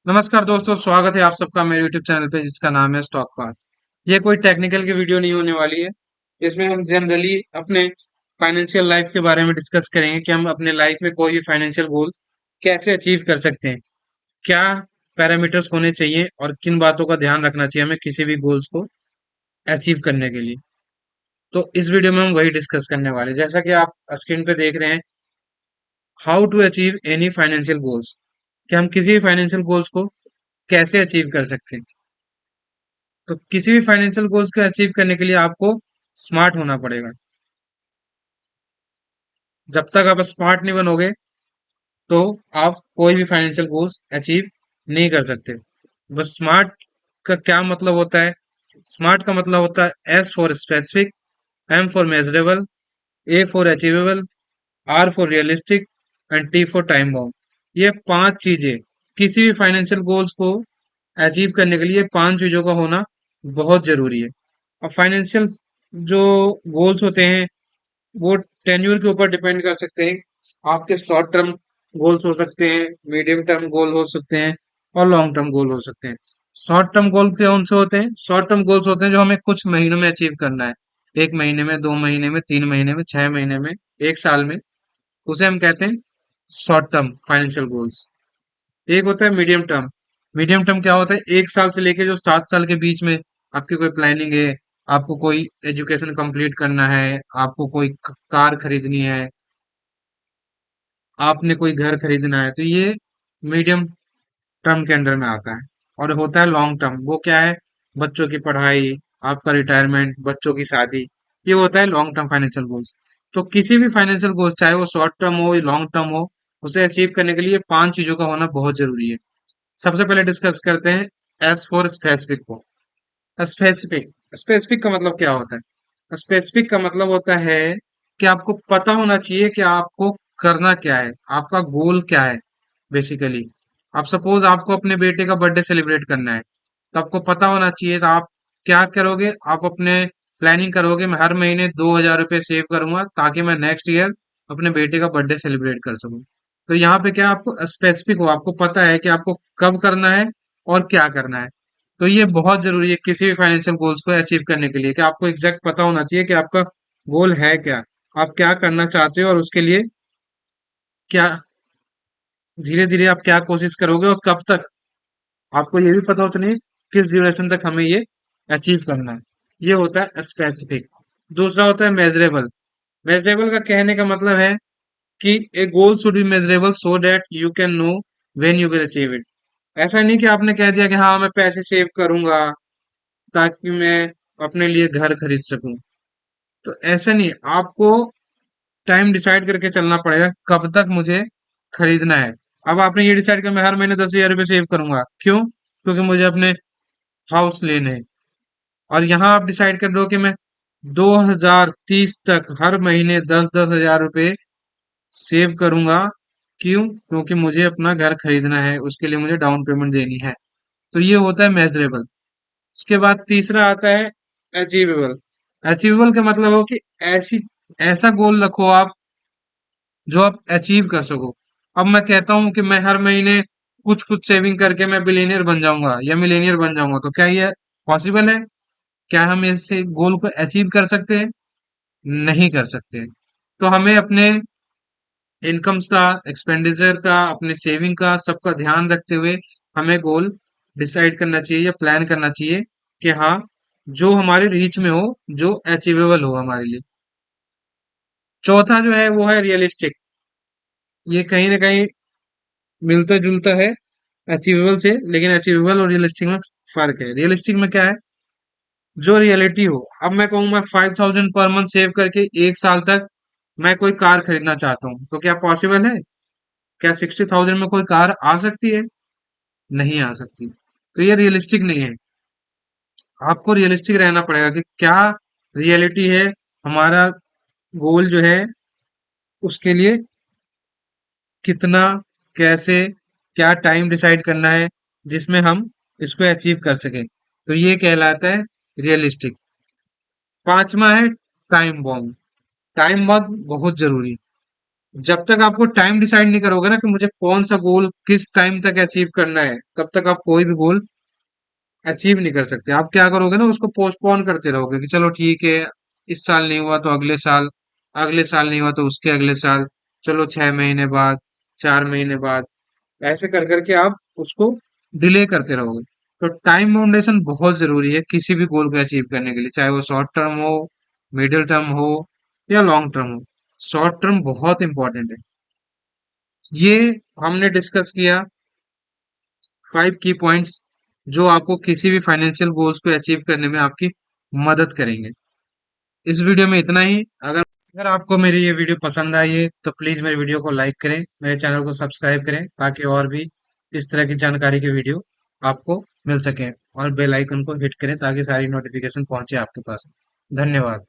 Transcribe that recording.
नमस्कार दोस्तों, स्वागत है आप सबका मेरे YouTube चैनल पे जिसका नाम है स्टॉक पार्क। ये कोई टेक्निकल की वीडियो नहीं होने वाली है। इसमें हम जनरली अपने फाइनेंशियल लाइफ के बारे में डिस्कस करेंगे कि हम अपने लाइफ में कोई भी फाइनेंशियल गोल कैसे अचीव कर सकते हैं, क्या पैरामीटर्स होने चाहिए और किन बातों का ध्यान रखना चाहिए हमें किसी भी गोल्स को अचीव करने के लिए। तो इस वीडियो में हम वही डिस्कस करने वाले हैं। जैसा कि आप स्क्रीन पे देख रहे हैं, how to achieve any financial goals, कि हम किसी भी फाइनेंशियल गोल्स को कैसे अचीव कर सकते हैं। तो किसी भी फाइनेंशियल गोल्स को अचीव करने के लिए आपको स्मार्ट होना पड़ेगा। जब तक आप स्मार्ट नहीं बनोगे तो आप कोई भी फाइनेंशियल गोल्स अचीव नहीं कर सकते। बस स्मार्ट का क्या मतलब होता है? स्मार्ट का मतलब होता है S for specific, M for measurable, A for achievable, R for realistic and T for time bound. ये पांच चीजें किसी भी फाइनेंशियल गोल्स को अचीव करने के लिए पांच चीजों का होना बहुत जरूरी है। अब फाइनेंशियल जो गोल्स होते हैं वो टेन्यूर के ऊपर डिपेंड कर सकते हैं। आपके शॉर्ट टर्म गोल्स हो सकते हैं, मीडियम टर्म गोल हो सकते हैं और लॉन्ग टर्म गोल हो सकते हैं। शॉर्ट टर्म गोल कौन से होते हैं? शॉर्ट टर्म गोल्स होते हैं जो हमें कुछ महीनों में अचीव करना है। एक महीने में, 2 महीने में, 3 महीने में, 6 महीने में, एक साल में। उसे हम कहते हैं शॉर्ट टर्म फाइनेंशियल गोल्स। एक होता है मीडियम टर्म। मीडियम टर्म क्या होता है? एक साल से लेके जो 7 साल के बीच में आपकी कोई प्लानिंग है, आपको कोई एजुकेशन कंप्लीट करना है, आपको कोई कार खरीदनी है, आपने कोई घर खरीदना है, तो ये मीडियम टर्म के अंडर में आता है। और होता है लॉन्ग टर्म, वो क्या है? बच्चों की पढ़ाई, आपका रिटायरमेंट, बच्चों की शादी। ये होता है लॉन्ग टर्म फाइनेंशियल गोल्स। तो किसी भी फाइनेंशियल गोल्स, चाहे वो शॉर्ट टर्म हो या लॉन्ग टर्म हो, उसे अचीव करने के लिए पांच चीजों का होना बहुत जरूरी है। सबसे पहले डिस्कस करते हैं एस फॉर स्पेसिफिक को। स्पेसिफिक, स्पेसिफिक का मतलब क्या होता है? स्पेसिफिक का मतलब होता है कि आपको पता होना चाहिए कि आपको करना क्या है, आपका गोल क्या है। बेसिकली आप सपोज आपको अपने बेटे का बर्थडे सेलिब्रेट करना है, तो आपको पता होना चाहिए तो आप क्या करोगे। आप अपने प्लानिंग करोगे, मैं हर महीने 2,000 रुपये सेव करूंगा ताकि मैं नेक्स्ट ईयर अपने बेटे का बर्थडे सेलिब्रेट कर सकूं। तो यहाँ पे क्या, आपको स्पेसिफिक हो, आपको पता है कि आपको कब करना है और क्या करना है। तो ये बहुत जरूरी है किसी भी फाइनेंशियल गोल्स को अचीव करने के लिए कि आपको एग्जैक्ट पता होना चाहिए कि आपका गोल है क्या, आप क्या करना चाहते हो और उसके लिए क्या, धीरे धीरे आप क्या कोशिश करोगे और कब तक। आपको ये भी पता होता नहीं किस ड्यूरेशन तक हमें ये अचीव करना है। ये होता है स्पेसिफिक। दूसरा होता है मेजरेबल। मेजरेबल का कहने का मतलब है कि a goal should be measurable so that you can know when you will achieve it. ऐसा नहीं कि आपने कह दिया कि हाँ मैं पैसे सेव करूंगा ताकि मैं अपने लिए घर खरीद सकूं। तो ऐसा नहीं, आपको टाइम डिसाइड करके चलना पड़ेगा कब तक मुझे खरीदना है। अब आपने ये डिसाइड किया मैं हर महीने 10,000 रुपये सेव करूंगा, क्यों? क्योंकि मुझे अपने हाउस लेने हैं। और यहाँ आप डिसाइड कर लो कि मैं 2030 तक हर महीने 10-10 हजार रुपये सेव करूंगा, क्यों? क्योंकि मुझे अपना घर खरीदना है, उसके लिए मुझे डाउन पेमेंट देनी है। तो ये होता है मेजरेबल। उसके बाद तीसरा आता है अचीवेबल। अचीवेबल का मतलब हो कि ऐसी ऐसा गोल रखो आप जो आप अचीव कर सको। अब मैं कहता हूं कि मैं हर महीने कुछ कुछ सेविंग करके मैं बिलियनियर बन जाऊंगा या मिलेनियर बन जाऊंगा, तो क्या ये पॉसिबल है? क्या हम ऐसे गोल को अचीव कर सकते हैं? नहीं कर सकते। तो हमें अपने इनकम्स का, एक्सपेंडिचर का, अपने सेविंग का, सबका ध्यान रखते हुए हमें गोल डिसाइड करना चाहिए या प्लान करना चाहिए कि हाँ, जो हमारे रीच में हो, जो अचीवेबल हो हमारे लिए। चौथा जो है वो है रियलिस्टिक। ये कहीं ना कहीं मिलता जुलता है अचीवेबल से, लेकिन अचीवेबल और रियलिस्टिक में फर्क है। रियलिस्टिक में क्या है? जो रियलिटी हो। अब मैं कहूँ मैं 5,000 पर मंथ सेव करके एक साल तक मैं कोई कार खरीदना चाहता हूँ, तो क्या पॉसिबल है? क्या 60,000 में कोई कार आ सकती है? नहीं आ सकती। तो ये रियलिस्टिक नहीं है। आपको रियलिस्टिक रहना पड़ेगा कि क्या रियलिटी है, हमारा गोल जो है उसके लिए कितना, कैसे, क्या टाइम डिसाइड करना है जिसमें हम इसको अचीव कर सकें। तो ये कहलाता है रियलिस्टिक। पांचवा है टाइम बॉन्ड। टाइम बॉन्ड बहुत जरूरी। जब तक आपको टाइम डिसाइड नहीं करोगे ना कि मुझे कौन सा गोल किस टाइम तक अचीव करना है, तब तक आप कोई भी गोल अचीव नहीं कर सकते। आप क्या करोगे ना, उसको पोस्टपोन करते रहोगे कि चलो ठीक है, इस साल नहीं हुआ तो अगले साल, अगले साल नहीं हुआ तो उसके अगले साल, चलो 6 महीने बाद, 4 महीने बाद, ऐसे कर करके आप उसको डिले करते रहोगे। तो टाइम बाउंडेशन बहुत जरूरी है किसी भी गोल को अचीव करने के लिए, चाहे वो शॉर्ट टर्म हो, मिडिल टर्म हो या लॉन्ग टर्म हो। शॉर्ट टर्म बहुत इंपॉर्टेंट है। ये हमने डिस्कस किया 5 की पॉइंट्स जो आपको किसी भी फाइनेंशियल गोल्स को अचीव करने में आपकी मदद करेंगे। इस वीडियो में इतना ही। अगर अगर आपको मेरी ये वीडियो पसंद आई है तो प्लीज मेरे वीडियो को लाइक करें, मेरे चैनल को सब्सक्राइब करें, ताकि और भी इस तरह की जानकारी के वीडियो आपको मिल सके, और बेल आइकन को हिट करें ताकि सारी नोटिफिकेशन पहुंचे आपके पास। धन्यवाद।